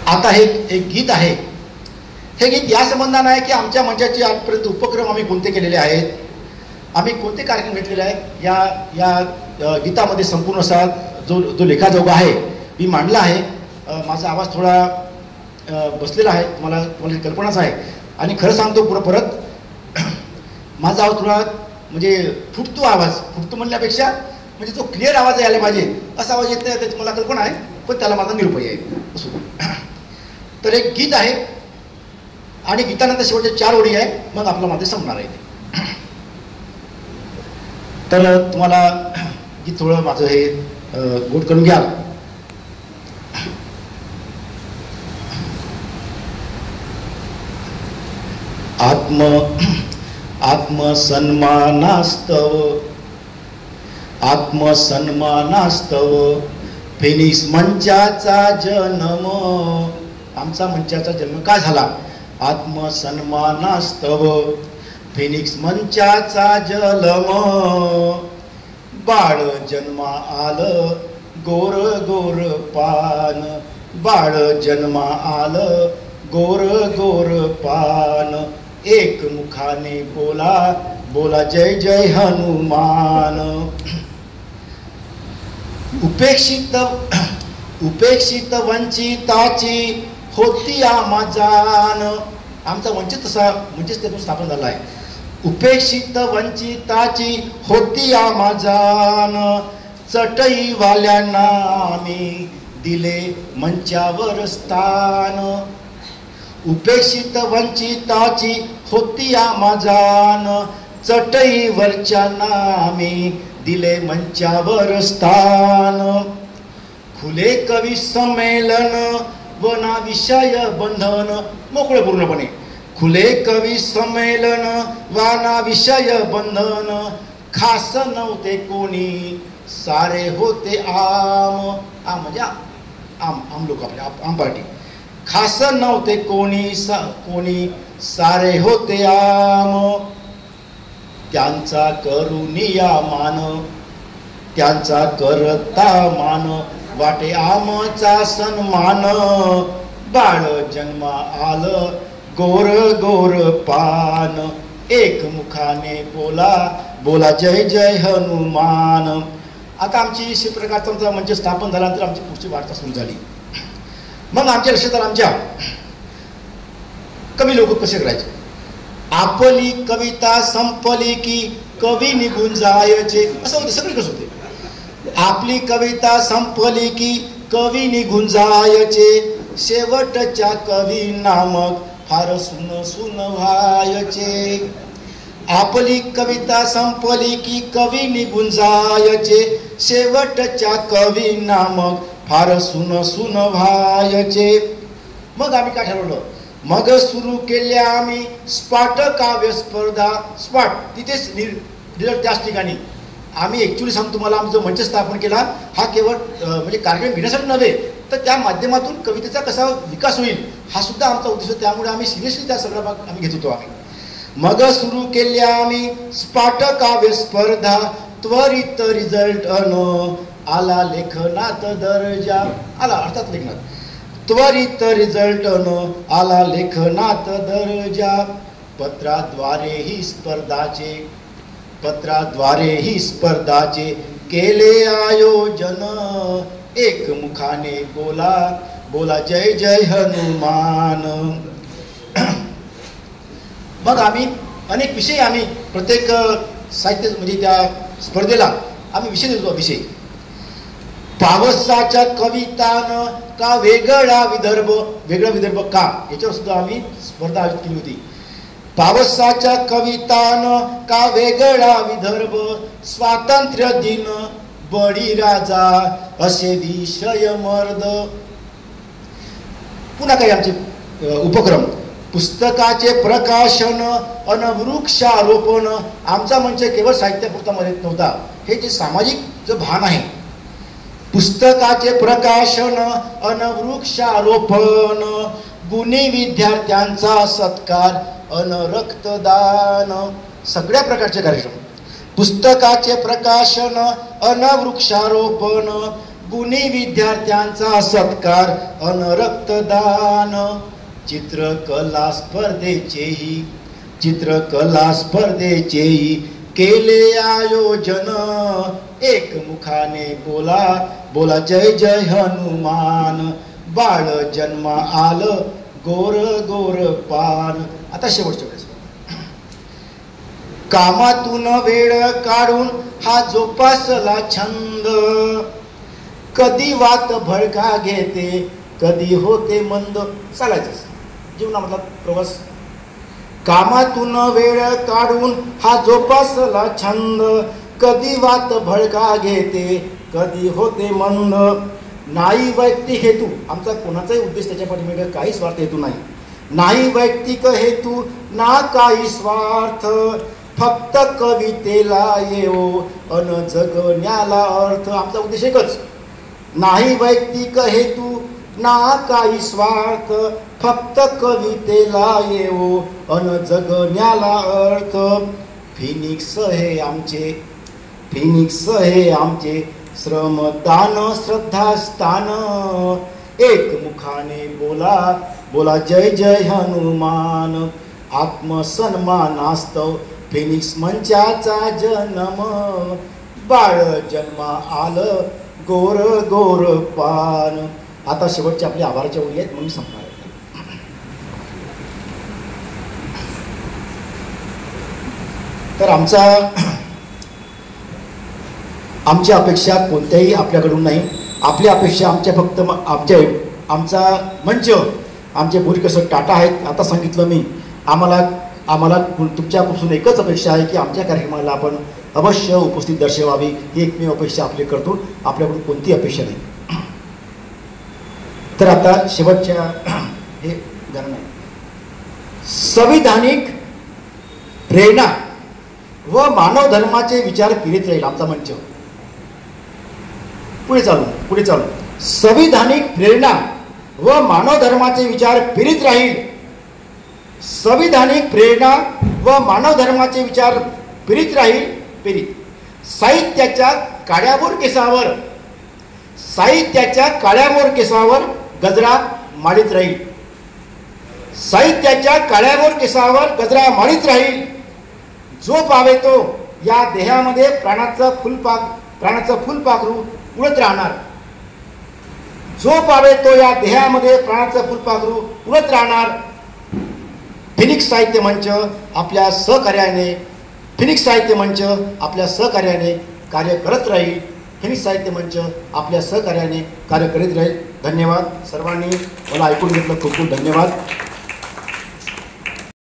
आता हे एक गीत आहे. हे गीत या संबंधानं आहे की आमच्या मंचाचे आजपर्यंत उपक्रम आम्ही कोणते केलेले आहेत, आम्ही कोणते कार्यक्रम घेतलेले आहेत, या गीतामध्ये संपूर्ण असा जो लेखाजोगा आहे मी मांडला आहे. माझा आवाज थोडा बसलेला आहे, तुम्हाला कल्पनाच आहे. आणि खरं सांगतो परत माझा आवाज थोडा म्हणजे फुटतो, आवाज फुटतो म्हणल्यापेक्षा म्हणजे जो क्लिअर आवाज यायला पाहिजे असा आवाज येत नाही, त्याची मला कल्पना आहे, पण त्याला माझा निरुपाय आहे असो. तर एक गीत आहे आणि गीतानंतर शेवटचे 4 ओळी आहे, मग आपलं मध्ये संपणार आहे. तर तुम्हाला गीत थोडं माझं हे गोट करून घ्या. आत्मसन्मानास्तव फिनिक्स मंचाचा जन्म. आमचा मंचाचा जन्म का झाला? आत्मसन्मानास्तव फिनिक्स मंचाचा जन्म. बाळ जन्मा आलं गोर गोर पान, बाळ जन्मा आलं गोर गोर पान. एक मुखाने बोला बोला जय जय हनुमान. उपेक्षित वंचिताची होती आम्हा जाण. आमचा वंचित तसा म्हणजेच त्यातून स्थापन झाला आहे. उपेक्षित वंचिताची होती आम्हा जाण. चटईवाल्यांना आम्ही दिले मंचावर स्थान. उपेक्षित वंचिताची होती आम्हा जाण. चटईवरच्यांना आम्ही दिले मंचावर स्थान. खुले कवी संमेलन वना विषय बंधन. मोकळे पूर्णपणे खुले कवी संमेलन वाना विषय बंधन. खास नव्हते कोणी सारे होते आम. आम म्हणजे आम लोक, आपले आम पार्टी. खास नव्हते कोणी सारे होते आम. त्यांचा करुनिया मान, त्यांचा करता मान. वाटे आमचा सन्मान. बाळ जन्मा आलं गोर गोर पान. एक मुखाने बोला बोला जय जय हनुमान. आता आमची शिवप्रकाशचा मंच स्थापन झाल्यानंतर आमची पुढची वार्ता सुरू झाली. मग आमच्या लक्षात आलं आमच्या कवी लोक कसे करायचे. आपली कविता संपली की कवी निघून जायचे असं होते, सगळीकडेच होते. आपली कविता संपली की कवी निघून जायचे. शेवटच्या कवी नामक फार सुन सुन व्हायचे. आपली कविता संपली की कवी निघून जायचे. शेवटच्या कवी नामक फार सुन सुन व्हायचे. मग आम्ही काय ठरवलं, मग सुरू केल्या आम्ही स्पाट काव्य स्पर्धा. स्पाट तिथेच रिझल्ट त्याच ठिकाणी. आम्ही ॲक्च्युली सांगतो तुम्हाला, आमचा मंच स्थापन केला हा केवळ म्हणजे कार्यक्रम घेण्यासाठी नव्हे, तर त्या माध्यमातून कवितेचा कसा विकास होईल हा सुद्धा आमचा उद्देश होता. त्यामुळे आम्ही सिरियसली त्या सगळा भाग आम्ही घेत होतो. आम्ही मग सुरू केल्या आम्ही स्पाट काव्य स्पर्धा. त्वरित रिझल्ट आला लेखनात दर्जा. आला अर्थात लेखनात. त्वरित रिझल्ट आला लेखनात दर्जा. पत्राद्वारे ही स्पर्धाचे केले आयोजन. एक मुखाने बोला बोला जय जय हनुमान. मग आम्ही अनेक विषय आम्ही प्रत्येक साहित्य म्हणजे त्या स्पर्धेला आम्ही विषय देतो. विषय पावसाच्या कवितानं का वेगळा विदर्भ. वेगळा विदर्भ का याच्यावर सुद्धा आम्ही स्पर्धा आयोजित केली होती. पावसाच्या कवितानं का वेगळा विदर्भ. स्वातंत्र्य दिन बळीराजा असे विषय मर्द. पुन्हा काही आमचे उपक्रम. पुस्तकाचे प्रकाशन अन वृक्षारोपण. आमचा मंच केवळ साहित्यापुरता मर्यादित नव्हता. हे जे सामाजिक जो भान आहे, पुस्तकाचे प्रकाशन अन वृक्षारोपण. गुणी विद्यार्थ्यांचा सत्कार अन रक्तदान. सगळ्या प्रकारचे कार्यक्रम. पुस्तकाचे प्रकाशन अन वृक्षारोपण. गुणी विद्यार्थ्यांचा सत्कार अन रक्तदान. चित्रकला स्पर्धेचेही केले आयोजन. एकमुखाने बोला बोला जय जय हनुमान. बाळ जन्मा आलं गोर गोर पान. आता शेवटच्या वेळेस कामातून वेळ काढून हा जोपासला छंद. कधी वात भडका घेते कधी होते मंद. चालायचं जीवनामधला प्रवास. कामातून वेळ काढून हा जोपासला छंद. कधी वात भडका घेते कधी होते मंद. नाही वैयक्तिक हेतू, आमचा कोणाचाही उद्देश त्याच्या पाठीमागे काही स्वार्थ हेतू नाही. नाही वैयक्तिक हेतू ना काही स्वार्थ. फक्त कवितेला येवो अन जगण्याला अर्थ. आमचा उद्देश एकच. नाही वैयक्तिक हेतू ना काही स्वार्थ. फक्त कवितेला येवो अन जगण्याला अर्थ. फिनिक्स हे आमचे श्रमदान श्रद्धास्थान. एकमुखाने बोला बोला जय जय हनुमान. आत्मसन्मानास्तव फिनिक्स मंचाचा जन्म. बाळ जन्मा आलं गोर गोर पान. आता शेवटचे आपले आभाराच्या ओळी आहेत म्हणून संपणार आहे. तर आमची अपेक्षा कोणत्याही आपल्याकडून नाही. आपली अपेक्षा फक्त आमचा मंच आमचे भूरिकसर टाटा आहेत. आता सांगितलं मी. आम्हाला तुमच्यापासून एकच अपेक्षा आहे की आमच्या कार्यक्रमाला आपण अवश्य उपस्थित दर्शवावी. ही एकमेव अपेक्षा आपली करतो. आपल्याकडून कोणती अपेक्षा नाही. तर आता शेवटच्या हे गाणं आहे. संविधानिक प्रेरणा व मानव धर्माचे विचार फिरत राहील. आमचा मंच पुढे चालू. संविधानिक प्रेरणा व मानव धर्माचे विचार फिरत राहील. संविधानिक प्रेरणा व मानव धर्माचे विचार फिरत राहील. साहित्याच्या काळ्याभोर केसावर गजरा माळीत राहील. साहित्याच्या काळ्याभोर केसावर गजरा माळीत राहील. जो पावे तो या देहामध्ये प्राणाचं फुलपाखरू उडत राहणार. जो पावे तो या देहामध्ये प्राणाचं फुलपाखरू उडत राहणार. फिनिक्स साहित्य मंच आपल्या सहकार्याने कार्य करत राहील. फिनिक्स साहित्य मंच आपल्या सहकार्याने कार्य करीत राहील. धन्यवाद सर्वांनी. मला ऐकून घेतलं खूप खूप धन्यवाद.